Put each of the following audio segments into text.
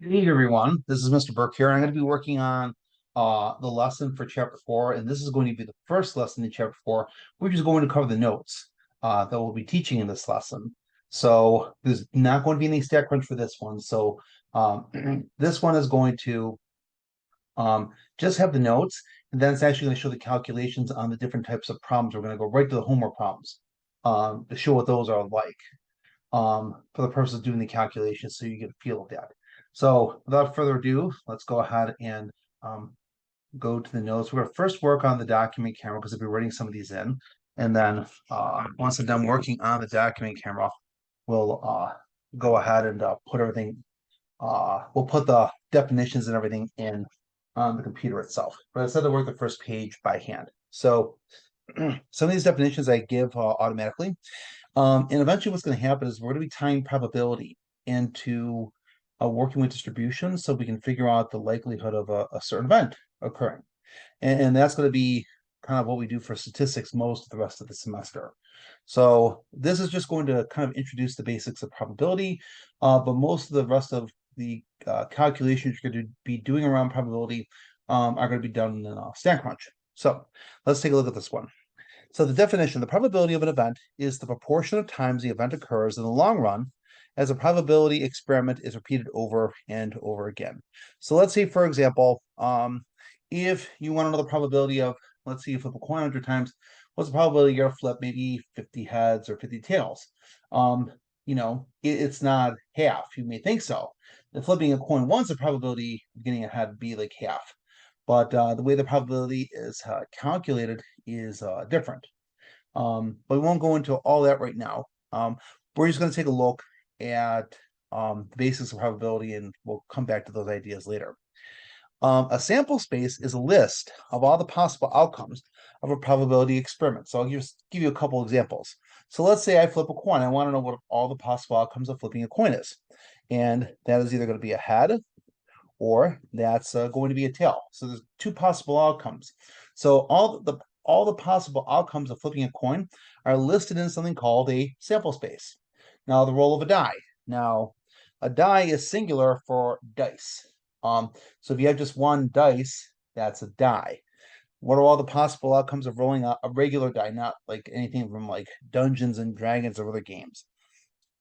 Hey everyone, this is Mr. Burke here. I'm going to be working on the lesson for chapter 4, and this is going to be the first lesson in chapter 4, which is going to cover the notes that we'll be teaching in this lesson. So there's not going to be any StatCrunch for this one. So this one is going to just have the notes, and then it's actually going to show the calculations on the different types of problems. We're going to go right to the homework problems to show what those are like for the purpose of doing the calculations so you get a feel of that. So without further ado, let's go ahead and go to the notes. We're going to first work on the document camera because I'll be writing some of these in. And then once I'm done working on the document camera, we'll go ahead and put everything, we'll put the definitions and everything in on the computer itself. But I said to work the first page by hand. So some of these definitions I give automatically. And eventually what's going to happen is we're going to be tying probability into working with distributions so we can figure out the likelihood of a certain event occurring. And that's going to be kind of what we do for statistics most of the rest of the semester. So this is just going to kind of introduce the basics of probability, but most of the rest of the calculations you're going to be doing around probability are going to be done in StatCrunch. So let's take a look at this one. So the definition, the probability of an event is the proportion of times the event occurs in the long run as a probability experiment is repeated over and over again. So let's say, for example, if you want to know the probability of, let's see, you flip a coin 100 times, what's the probability you're going to flip maybe 50 heads or 50 tails? It's not half. You may think so. The flipping a coin once, the probability of getting a head would be like half. But the way the probability is calculated is different. But we won't go into all that right now. We're just going to take a look at the basis of probability, and we'll come back to those ideas later. A sample space is a list of all the possible outcomes of a probability experiment. So I'll just give you a couple examples. So let's say I flip a coin. I want to know what all the possible outcomes of flipping a coin is. And that is either going to be a head or that's going to be a tail. So there's two possible outcomes. So all the possible outcomes of flipping a coin are listed in something called a sample space. Now the roll of a die. Now a die is singular for dice. So if you have just one dice, that's a die. What are all the possible outcomes of rolling a regular die, not like anything from like Dungeons and Dragons or other games?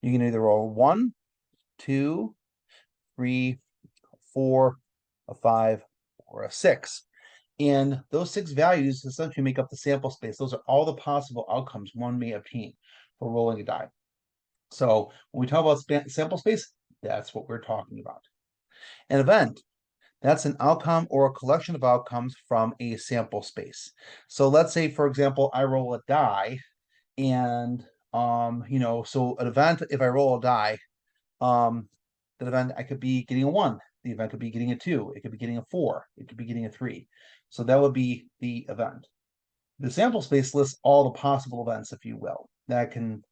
You can either roll 1, 2, 3, 4, a 5, or a 6. And those 6 values essentially make up the sample space. Those are all the possible outcomes one may obtain for rolling a die. So when we talk about sample space, that's what we're talking about. An event, that's an outcome or a collection of outcomes from a sample space. So let's say, for example, I roll a die and so an event, if I roll a die, that event I could be getting a 1. The event could be getting a 2. It could be getting a 4. It could be getting a 3. So that would be the event. The sample space lists all the possible events, if you will, that can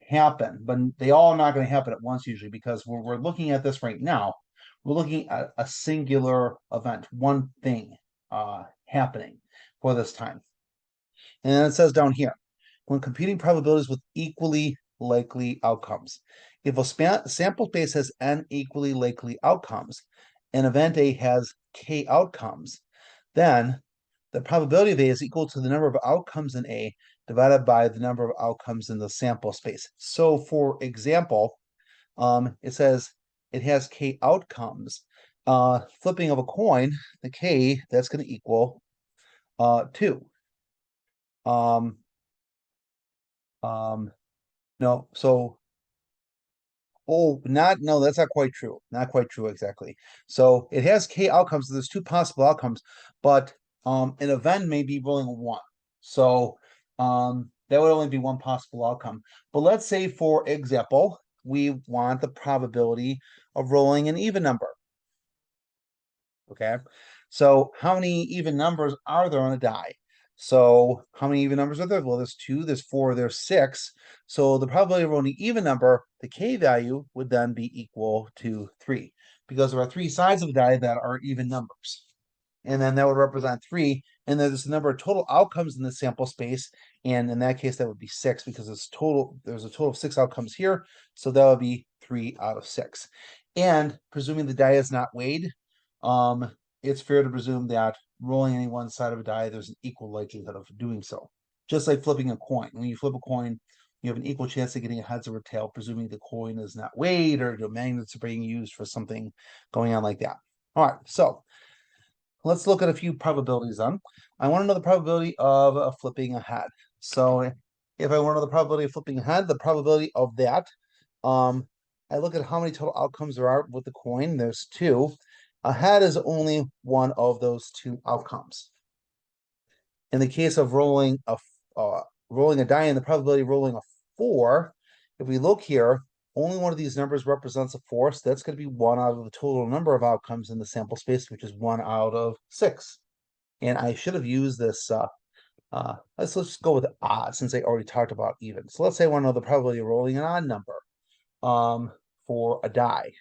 happen, but they all are not going to happen at once usually because we're looking at this right now. We're looking at a singular event, one thing happening for this time. And then it says down here, when computing probabilities with equally likely outcomes. If a sample space has n equally likely outcomes, and event A has k outcomes, then the probability of A is equal to the number of outcomes in A divided by the number of outcomes in the sample space. So for example, it says it has k outcomes. Flipping of a coin, the k, that's going to equal 2. Um, Um, no, so no, that's not quite true. Not quite true exactly. So it has k outcomes, so there's 2 possible outcomes, but an event may be rolling a 1. So that would only be one possible outcome. But let's say, for example, we want the probability of rolling an even number. Okay. So how many even numbers are there on a die? So how many even numbers are there? Well, there's 2, there's 4, there's 6. So the probability of rolling an even number, the k value, would then be equal to 3 because there are 3 sides of the die that are even numbers. and then that would represent 3. And there's the number of total outcomes in the sample space, and in that case, that would be 6 because there's a total of 6 outcomes here, so that would be 3 out of 6. And presuming the die is not weighed, it's fair to presume that rolling any one side of a die, there's an equal likelihood of doing so. Just like flipping a coin. When you flip a coin, you have an equal chance of getting a heads or a tail, presuming the coin is not weighed or the magnets are being used for something going on like that. All right, so let's look at a few probabilities then. I want to know the probability of flipping a head. So if I want to know the probability of flipping a head, the probability of that, I look at how many total outcomes there are with the coin. There's 2. A head is only one of those 2 outcomes. In the case of rolling a die and the probability of rolling a 4, if we look here, only one of these numbers represents a 4, so that's going to be 1 out of the total number of outcomes in the sample space, which is 1 out of 6. And I should have used this, let's just go with odd since I already talked about even. So let's say I want to know the probability of rolling an odd number for a die.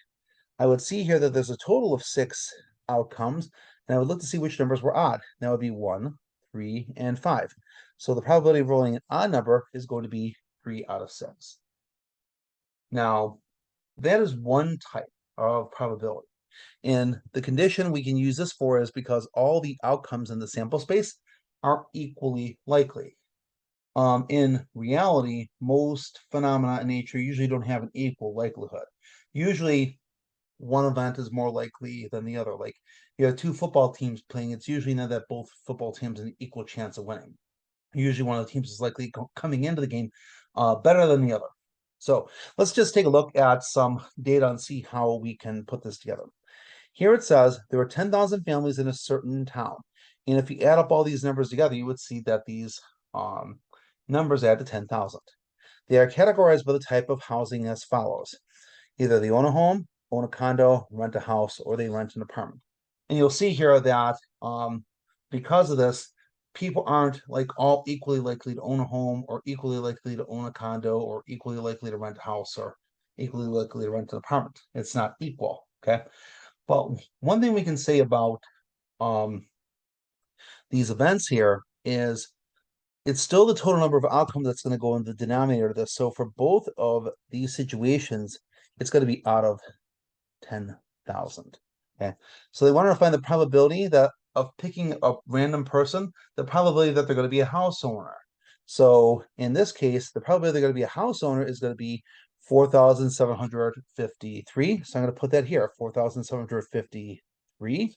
I would see here that there's a total of 6 outcomes, and I would look to see which numbers were odd. That would be 1, 3, and 5. So the probability of rolling an odd number is going to be 3 out of 6. Now, that is one type of probability. And the condition we can use this for is because all the outcomes in the sample space are equally likely. In reality, most phenomena in nature usually don't have an equal likelihood. Usually, one event is more likely than the other. Like you have 2 football teams playing, it's usually not that both football teams have an equal chance of winning. Usually one of the teams is likely coming into the game better than the other. So let's just take a look at some data and see how we can put this together. Here it says there are 10,000 families in a certain town. And if you add up all these numbers together, you would see that these numbers add to 10,000. They are categorized by the type of housing as follows. Either they own a home, own a condo, rent a house, or they rent an apartment. And you'll see here that because of this, people aren't like all equally likely to own a home or equally likely to own a condo or equally likely to rent a house or equally likely to rent an apartment. It's not equal, okay? But one thing we can say about these events here is it's still the total number of outcomes that's going to go in the denominator of this. So for both of these situations, it's going to be out of 10,000. Okay, so they wanted to find the probability that of picking a random person, the probability that they're going to be a house owner. So in this case, the probability they're going to be a house owner is going to be 4,753. So I'm going to put that here, 4,753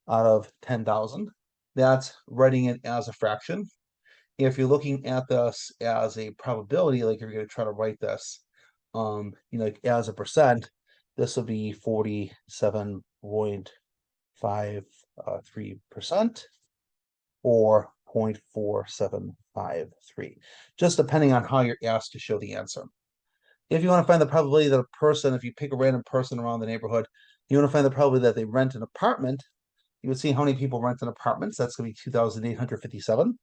out of 10,000. That's writing it as a fraction. If you're looking at this as a probability, like if you're going to try to write this, as a percent, this will be 47.53% or 0.4753, just depending on how you're asked to show the answer. If you want to find the probability that a person, if you pick a random person around the neighborhood, you want to find the probability that they rent an apartment, you would see how many people rent an apartment. So that's going to be 2,857.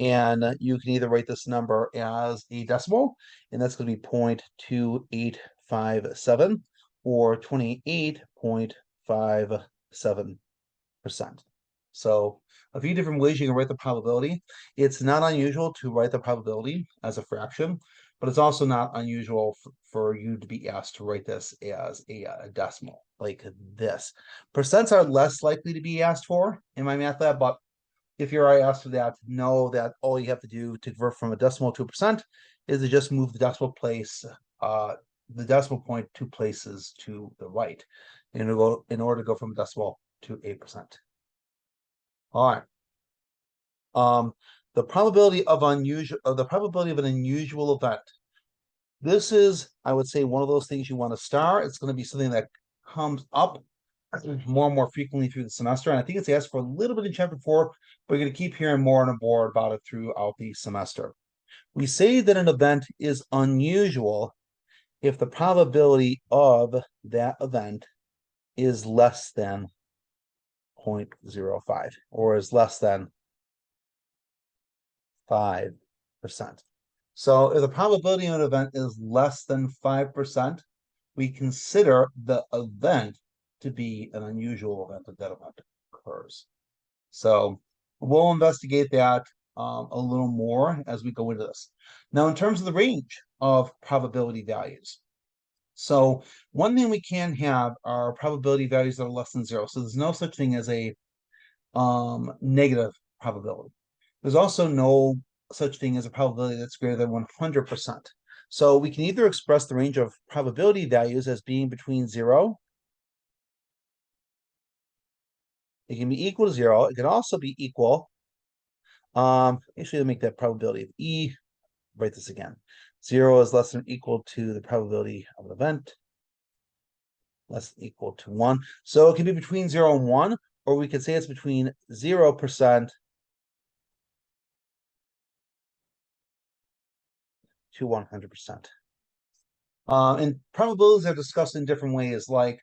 And you can either write this number as a decimal, and that's going to be 0.2857 or 28.57%. So a few different ways you can write the probability. It's not unusual to write the probability as a fraction, but it's also not unusual for you to be asked to write this as a decimal, like this. Percents are less likely to be asked for in MyMathLab, but if you're asked for that, know that all you have to do to convert from a decimal to a percent is to just move the decimal place, the decimal point 2 places to the right in order to go from a decimal to a percent. All right. The probability of an unusual event. This is, I would say, one of those things you want to star. It's going to be something that comes up more and more frequently through the semester. And I think it's asked for a little bit in chapter 4, but we're going to keep hearing more and more about it throughout the semester. We say that an event is unusual if the probability of that event is less than 0.05 or is less than 5%. So if the probability of an event is less than 5%, we consider the event to be an unusual event that event occurs. So we'll investigate that a little more as we go into this. Now, in terms of the range of probability values. So one thing we can have are probability values that are less than 0. So there's no such thing as a negative probability. There's also no such thing as a probability that's greater than 100%. So we can either express the range of probability values as being between 0. It can be equal to 0. It can also be equal. Actually, let me make that probability of E. Write this again. 0 is less than or equal to the probability of an event. Less than or equal to 1. So it can be between 0 and 1, or we could say it's between 0% to 100%. And probabilities are discussed in different ways. Like,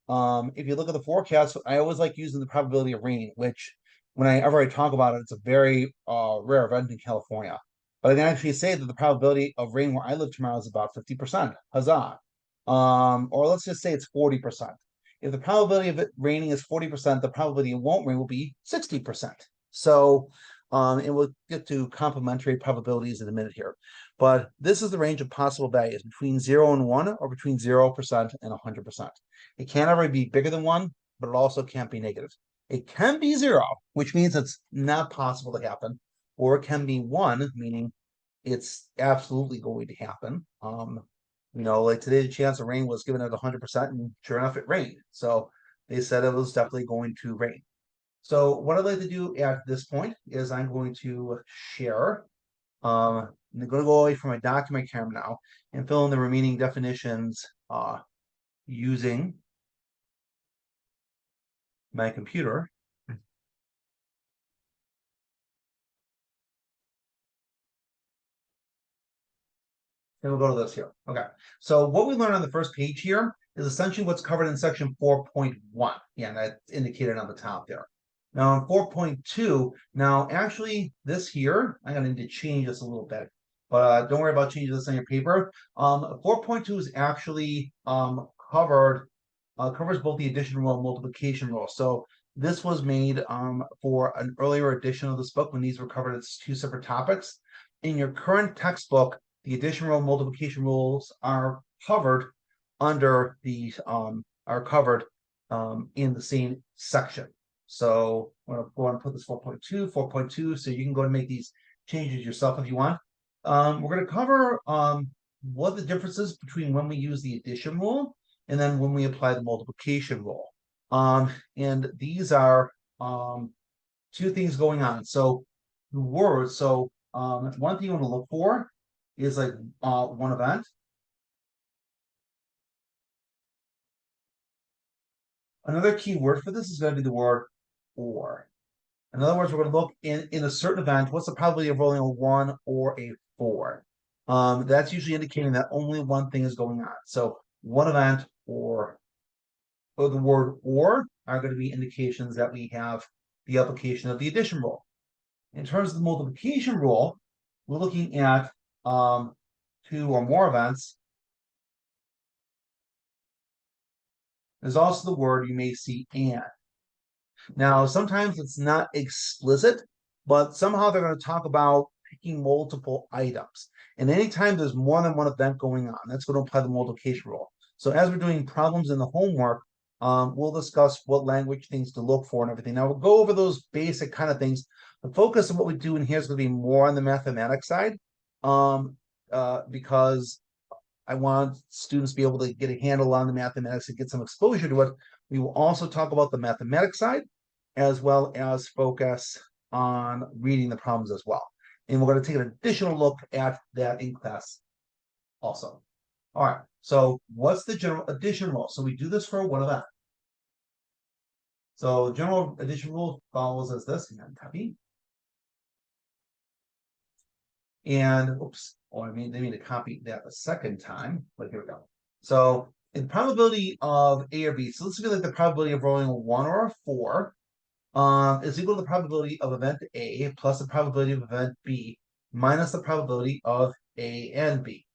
if you look at the forecast, I always like using the probability of rain, which whenever I talk about it, it's a very rare event in California. But I can actually say that the probability of rain where I live tomorrow is about 50%. Huzzah. Or let's just say it's 40%. If the probability of it raining is 40%, the probability it won't rain will be 60%. So and we'll get to complementary probabilities in a minute here. But this is the range of possible values between 0 and 1, or between 0% and 100%. It can't ever be bigger than 1, but it also can't be negative. It can be 0, which means it's not possible to happen, or it can be 1, meaning it's absolutely going to happen. Like today, the chance of rain was given at 100%, and sure enough, it rained. So they said it was definitely going to rain. So what I'd like to do at this point is I'm going to share. I'm going to go away from my document camera now and fill in the remaining definitions using my computer. And we'll go to this here. Okay. So what we learned on the first page here is essentially what's covered in section 4.1. Yeah, and that's indicated on the top there. Now in 4.2, now actually this here, I'm going to need to change this a little bit. But don't worry about changing this on your paper. 4.2 is actually covers both the addition rule and multiplication rule. So this was made for an earlier edition of this book when these were covered as two separate topics. In your current textbook, the addition rule and multiplication rules are covered under the in the same section. So I'm going to go and put this 4.2, so you can go and make these changes yourself if you want. We're going to cover what the difference is between when we use the addition rule and then when we apply the multiplication rule. And these are two things going on. So the words, one thing you want to look for is like one event. Another key word for this is going to be the word or. In other words, we're going to look in a certain event, what's the probability of rolling a 1 or a 4? That's usually indicating that only one thing is going on. So one event or the word or are going to be indications that we have the application of the addition rule. In terms of the multiplication rule, we're looking at 2 or more events. There's also the word you may see and. Now, sometimes it's not explicit, but somehow they're going to talk about picking multiple items. And anytime there's more than one event going on, that's going to apply the multiplication rule. So as we're doing problems in the homework, we'll discuss what language things to look for and everything. Now, we'll go over those basic kind of things. The focus of what we do in here is going to be more on the mathematics side, because I want students to be able to get a handle on the mathematics and get some exposure to it. We will also talk about the mathematics side, as well as focus on reading the problems as well. And we're going to take an additional look at that in class also. All right, so what's the general addition rule? So we do this for one event. So general addition rule follows as this, and copy. And oops, they need to copy that a second time, but here we go. So in probability of A or B, so this would be like the probability of rolling a 1 or a 4 is equal to the probability of event A plus the probability of event B minus the probability of A and B.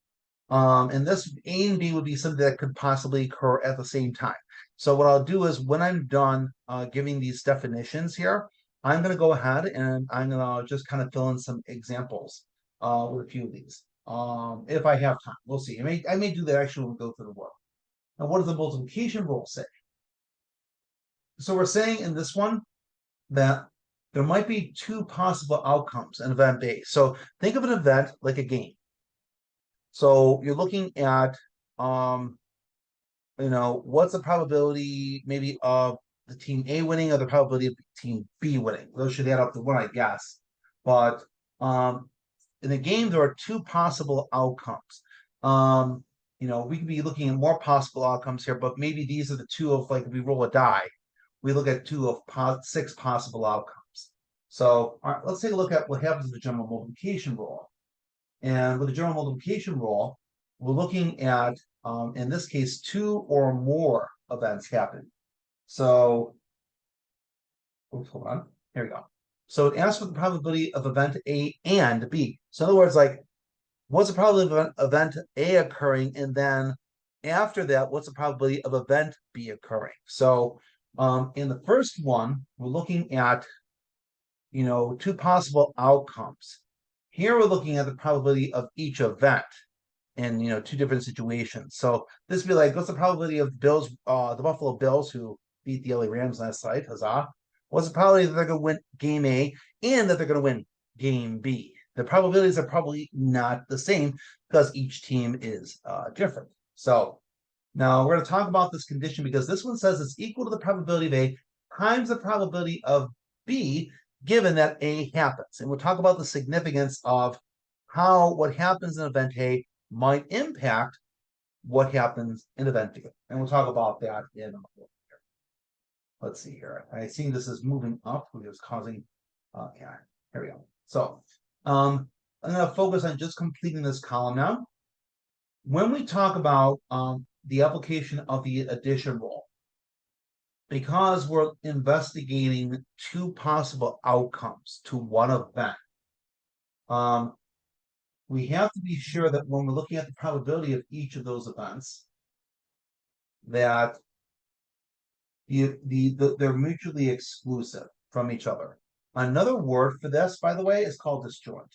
And this A and B would be something that could possibly occur at the same time. So what I'll do is when I'm done giving these definitions here, I'm going to go ahead and I'm going to just kind of fill in some examples with a few of these. If I have time, we'll see. I may do that actually when we go through the work. Now, what does the multiplication rule say? So we're saying in this one that there might be two possible outcomes in event A. So think of an event like a game. So you're looking at, what's the probability maybe of the team A winning or the probability of team B winning? Those should add up to one, I guess. But in the game, there are two possible outcomes. We could be looking at more possible outcomes here, but maybe these are the two of like if we roll a die, we look at two of 6 possible outcomes. So all right, let's take a look at what happens with the general multiplication rule. And with the general multiplication rule, we're looking at, in this case, 2 or more events happen. So, oops, hold on. Here we go. So it asks for the probability of event A and B. So in other words, like, what's the probability of event A occurring? And then after that, what's the probability of event B occurring? So in the first one, we're looking at, two possible outcomes. Here we're looking at the probability of each event in two different situations. So this would be like, what's the probability of the Buffalo Bills who beat the LA Rams last night? Huzzah! What's the probability that they're going to win game A and that they're going to win game B? The probabilities are probably not the same because each team is different. So now we're going to talk about this condition because this one says it's equal to the probability of A times the probability of B given that A happens. And we'll talk about the significance of how what happens in event A might impact what happens in event B. And we'll talk about that in a moment. Let's see here. I see this is moving up, which is causing, yeah, here we go. So I'm going to focus on just completing this column now. When we talk about the application of the addition rule, because we're investigating two possible outcomes to one event, we have to be sure that when we're looking at the probability of each of those events, that they're mutually exclusive from each other. Another word for this, by the way, is called disjoint.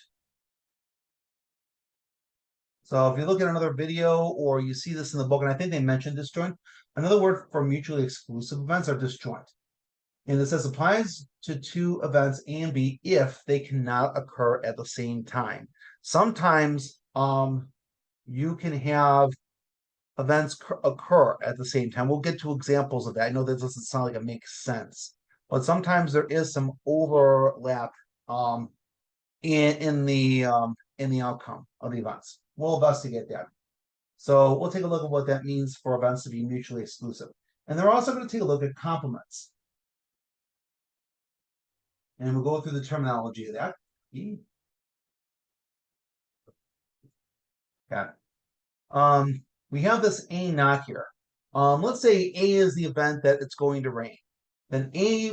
So if you look at another video or you see this in the book, and I think they mentioned disjoint, another word for mutually exclusive events are disjoint. And it says applies to two events A and B if they cannot occur at the same time. Sometimes you can have events occur at the same time. We'll get to examples of that. I know that doesn't sound like it makes sense, but sometimes there is some overlap in the outcome of the events. We'll investigate that. So we'll take a look at what that means for events to be mutually exclusive. And they're also going to take a look at complements. And we'll go through the terminology of that. Okay. We have this A naught here. Let's say A is the event that it's going to rain. Then A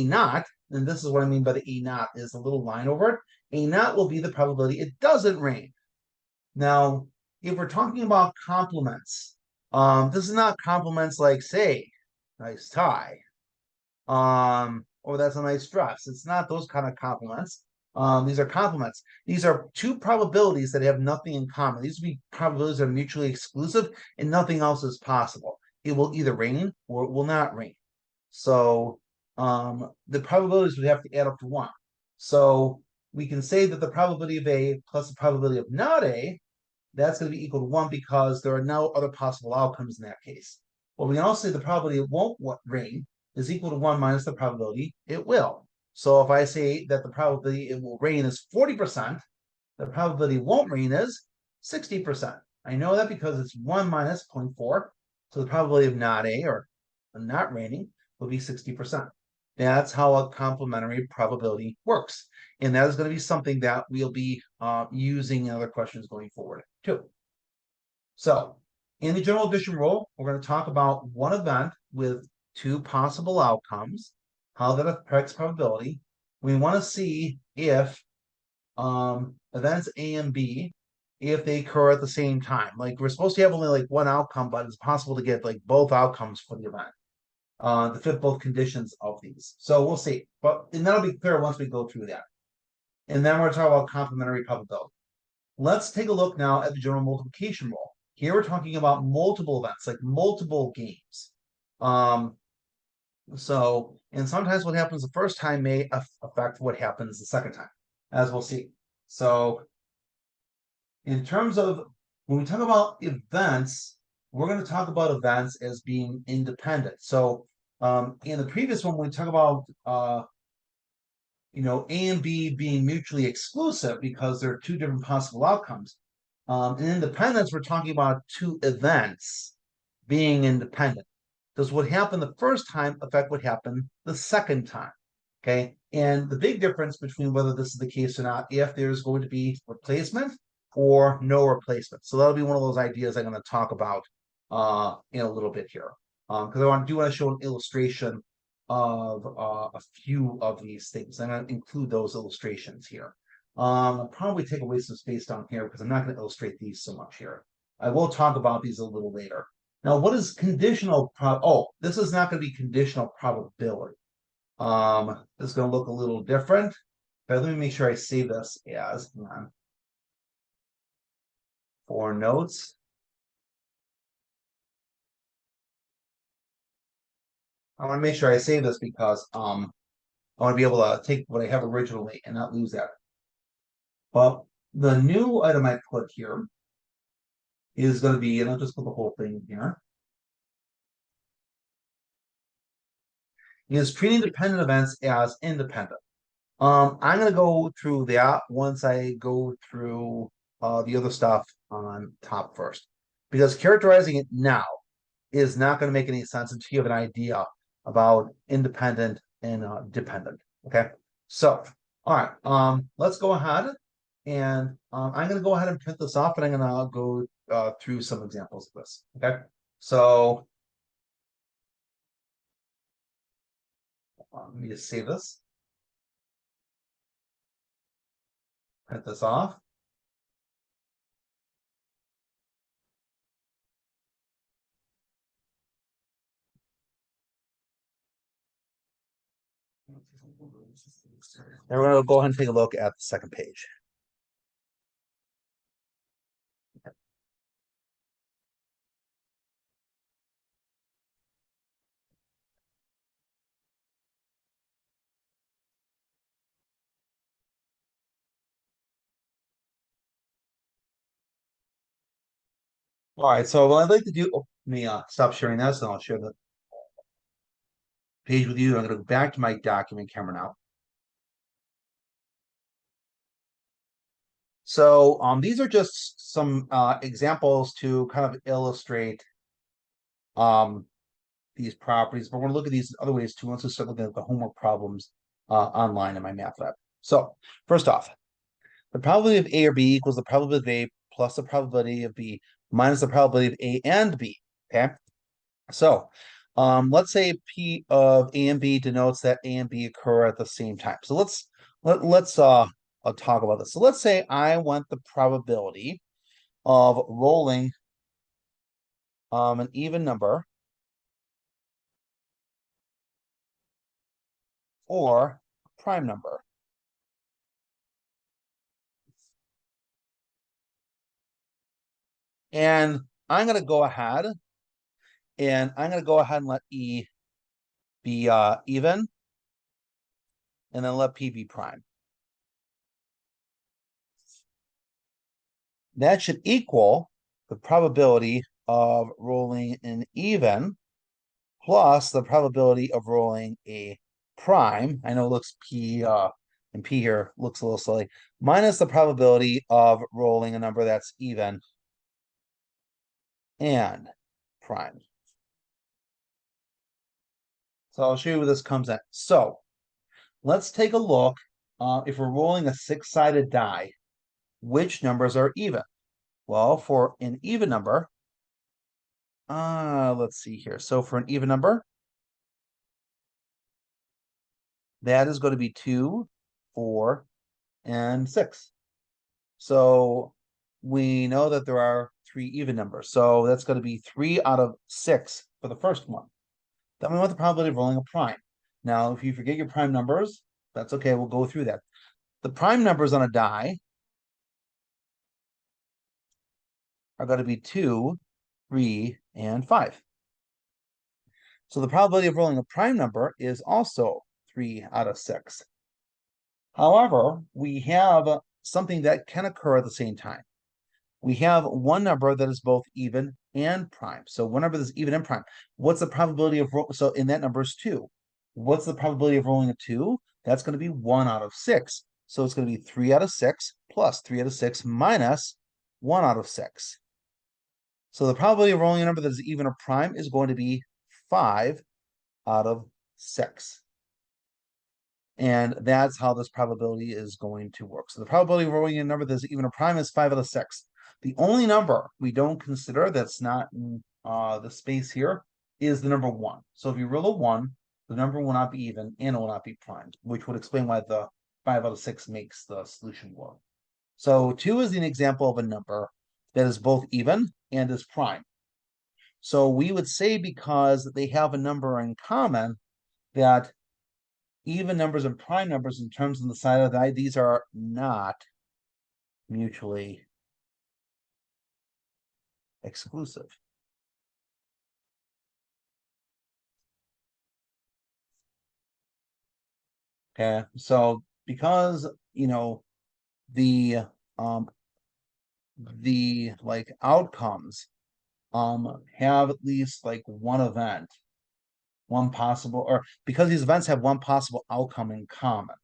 naught, and this is what I mean by the A naught, is a little line over it. A naught will be the probability it doesn't rain. Now, if we're talking about complements, this is not complements like, say, nice tie, or that's a nice dress. It's not those kind of complements. These are complements. These are two probabilities that have nothing in common. These would be probabilities that are mutually exclusive and nothing else is possible. It will either rain or it will not rain. So the probabilities would have to add up to 1. So we can say that the probability of A plus the probability of not A, that's going to be equal to 1 because there are no other possible outcomes in that case. Well, we can also say the probability it won't rain is equal to 1 minus the probability it will. So if I say that the probability it will rain is 40%, the probability it won't rain is 60%. I know that because it's 1 minus 0.4. So the probability of not A or not raining will be 60%. That's how a complementary probability works. And that is going to be something that we'll be using in other questions going forward too. So in the general addition rule, we're going to talk about one event with two possible outcomes, how that affects probability. We want to see if events A and B, if they occur at the same time. Like we're supposed to have only like one outcome, but it's possible to get like both outcomes for the event. to fit both conditions of these. So we'll see. And that'll be clear once we go through that. And then we're talking about complementary probability. Let's take a look now at the general multiplication rule. Here we're talking about multiple events, like multiple games. And sometimes what happens the first time may affect what happens the second time, as we'll see. So in terms of when we talk about events, we're going to talk about events as being independent. So in the previous one, when we talk about A and B being mutually exclusive because there are two different possible outcomes. In independence, we're talking about two events being independent. Does what happened the first time affect what happened the second time? Okay. And the big difference between whether this is the case or not, if there's going to be replacement or no replacement. So that'll be one of those ideas I'm going to talk about in a little bit here. Because I do want to show an illustration of a few of these things. I'm going to include those illustrations here. I'll probably take away some space down here because I'm not going to illustrate these so much here. I will talk about these a little later. Now, what is conditional this is not going to be conditional probability. This is going to look a little different. But let me make sure I save this as for notes. I want to make sure I save this because I want to be able to take what I have originally and not lose that. Well, the new item I put here is going to be, and I'll just put the whole thing here, is treating dependent events as independent. I'm going to go through that once I go through the other stuff on top first, because characterizing it now is not going to make any sense until you have an idea about independent and dependent. Okay, so all right, let's go ahead and I'm going to go ahead and print this off, and I'm going to go through some examples of this. Okay, so let me just save this, print this off. And we're going to go ahead and take a look at the second page. All right, so what I'd like to do, let me stop sharing this and I'll share the page with you. I'm going to go back to my document camera now. So these are just some examples to kind of illustrate these properties, but we're going to look at these other ways too once we start looking at the homework problems online in my math lab. So first off, the probability of A or B equals the probability of A plus the probability of B minus the probability of A and B. Okay, so let's say P of A and B denotes that A and B occur at the same time. So let's I'll talk about this. So let's say I want the probability of rolling an even number or a prime number. And I'm going to go ahead and let E be even and then let P be prime. That should equal the probability of rolling an even plus the probability of rolling a prime. I know it looks P and P here looks a little silly, minus the probability of rolling a number that's even and prime. So I'll show you where this comes in. So let's take a look. If we're rolling a six-sided die, which numbers are even? Well, for an even number, let's see here. So for an even number, that is going to be 2, 4, and 6. So we know that there are 3 even numbers. So that's going to be 3 out of 6 for the first one. Then we want the probability of rolling a prime. Now, if you forget your prime numbers, that's okay. We'll go through that. The prime numbers on a die are going to be 2, 3, and 5. So the probability of rolling a prime number is also 3 out of 6. However, we have something that can occur at the same time. We have one number that is both even and prime. So one number that's even and prime. What's the probability of so in that number is 2. What's the probability of rolling a 2? That's going to be 1 out of 6. So it's going to be 3 out of 6 plus 3 out of 6 minus 1 out of 6. So the probability of rolling a number that is even or prime is going to be 5 out of 6. And that's how this probability is going to work. So the probability of rolling a number that's even or prime is 5 out of 6. The only number we don't consider that's not in the space here is the number 1. So if you roll a 1, the number will not be even and it will not be primed, which would explain why the 5 out of 6 makes the solution work. So 2 is an example of a number that is both even and is prime. So we would say because they have a number in common that even numbers and prime numbers in terms of the side of the die, these are not mutually exclusive. Okay, so because the like outcomes have at least like one event, one possible, or because these events have one possible outcome in common,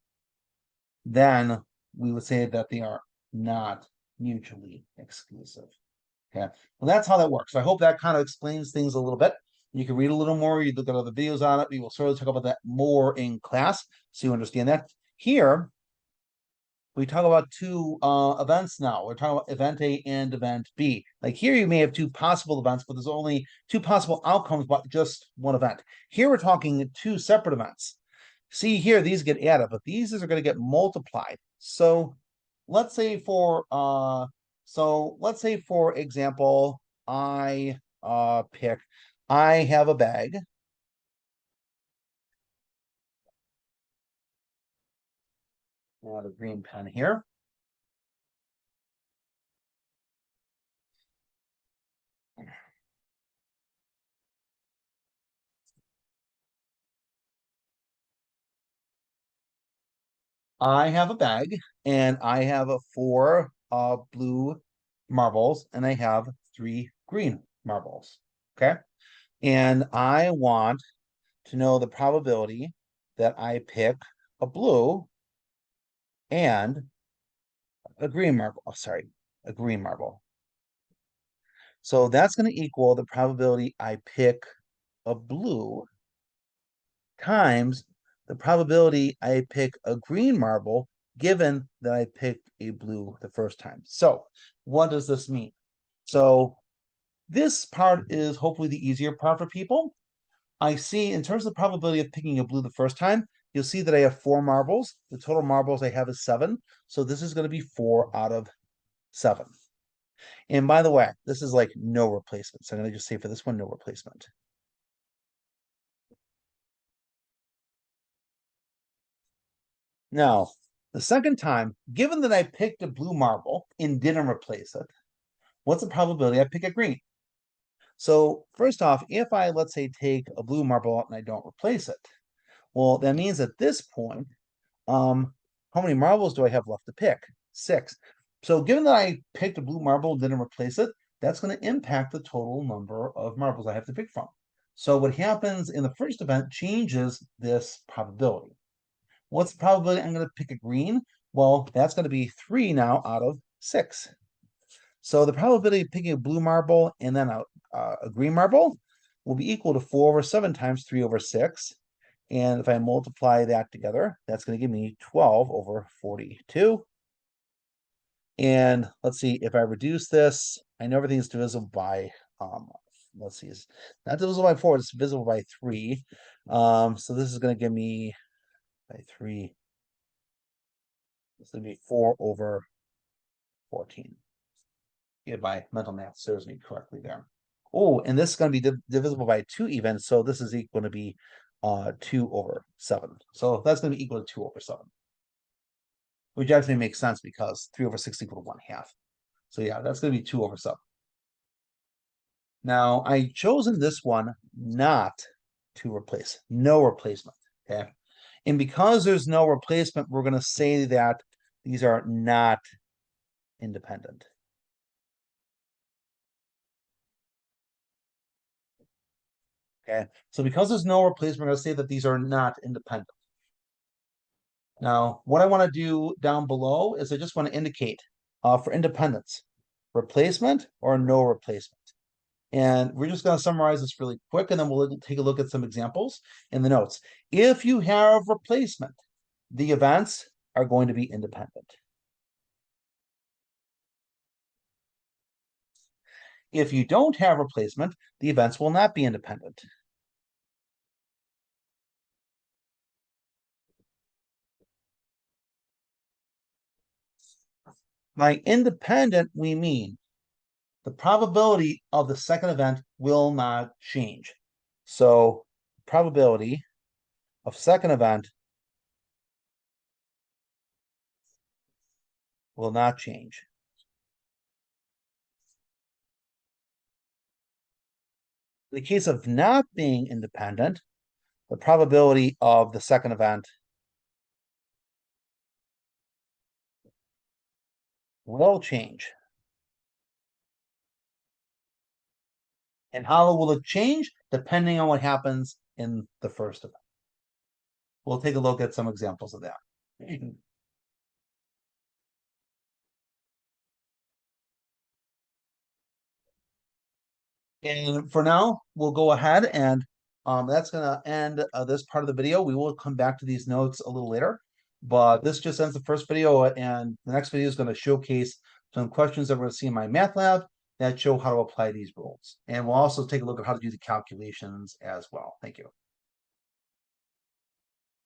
then we would say that they are not mutually exclusive. Okay, well, that's how that works. So I hope that kind of explains things a little bit. You can read a little more, you look at other videos on it. We will certainly talk about that more in class, so you understand that. Here, we talk about two events now. We're talking about event A and event B. Like here, you may have two possible events, but there's only two possible outcomes, but just one event. Here, we're talking two separate events. See here, these get added, but these are going to get multiplied. So let's say for example, I have a bag. I have a green pen here. I have a bag and I have 4 blue marbles and I have 3 green marbles. Okay. And I want to know the probability that I pick a blue and a green marble. Oh, sorry, a green marble. So that's going to equal the probability I pick a blue times the probability I pick a green marble given that I picked a blue the first time. So what does this mean? So this part is hopefully the easier part for people. I see in terms of the probability of picking a blue the first time, you'll see that I have 4 marbles. The total marbles I have is 7. So this is going to be 4 out of 7. And by the way, this is like no replacement. So I'm going to just say for this one, no replacement. Now, the second time, given that I picked a blue marble and didn't replace it, what's the probability I pick a green? So first off, if I, let's say, take a blue marble out and I don't replace it, well, that means at this point, how many marbles do I have left to pick? 6. So given that I picked a blue marble and didn't replace it, that's going to impact the total number of marbles I have to pick from. So what happens in the first event changes this probability. What's the probability I'm going to pick a green? Well, that's going to be 3 now out of 6. So the probability of picking a blue marble and then a green marble will be equal to 4 over 7 times 3 over 6. And if I multiply that together, that's going to give me 12 over 42. And let's see, if I reduce this, I know everything is divisible by, let's see, it's not divisible by 4, it's divisible by 3. So this is going to give me by 3. This would be 4 over 14. If my mental math serves me correctly there. Oh, and this is going to be divisible by 2 even, so this is equal to be 2 over 7. So that's going to be equal to 2 over 7. Which actually makes sense because 3 over 6 equal to 1/2. So yeah, that's going to be 2 over 7. Now, I chosen this one not to replace, no replacement, okay? And because there's no replacement, we're going to say that these are not independent. Okay, so because there's no replacement, we're going to say that these are not independent. Now, what I want to do down below is I just want to indicate for independence, replacement or no replacement. And we're just going to summarize this really quick, and then we'll take a look at some examples in the notes. If you have replacement, the events are going to be independent. If you don't have replacement, the events will not be independent. By independent, we mean the probability of the second event will not change. So probability of second event will not change. In the case of not being independent, the probability of the second event will change. And how will it change? Depending on what happens in the first event. We'll take a look at some examples of that. And for now, we'll go ahead and that's going to end this part of the video. We will come back to these notes a little later, but this just ends the first video, and the next video is going to showcase some questions that we're going to see in MyMathLab that show how to apply these rules. And we'll also take a look at how to do the calculations as well. Thank you.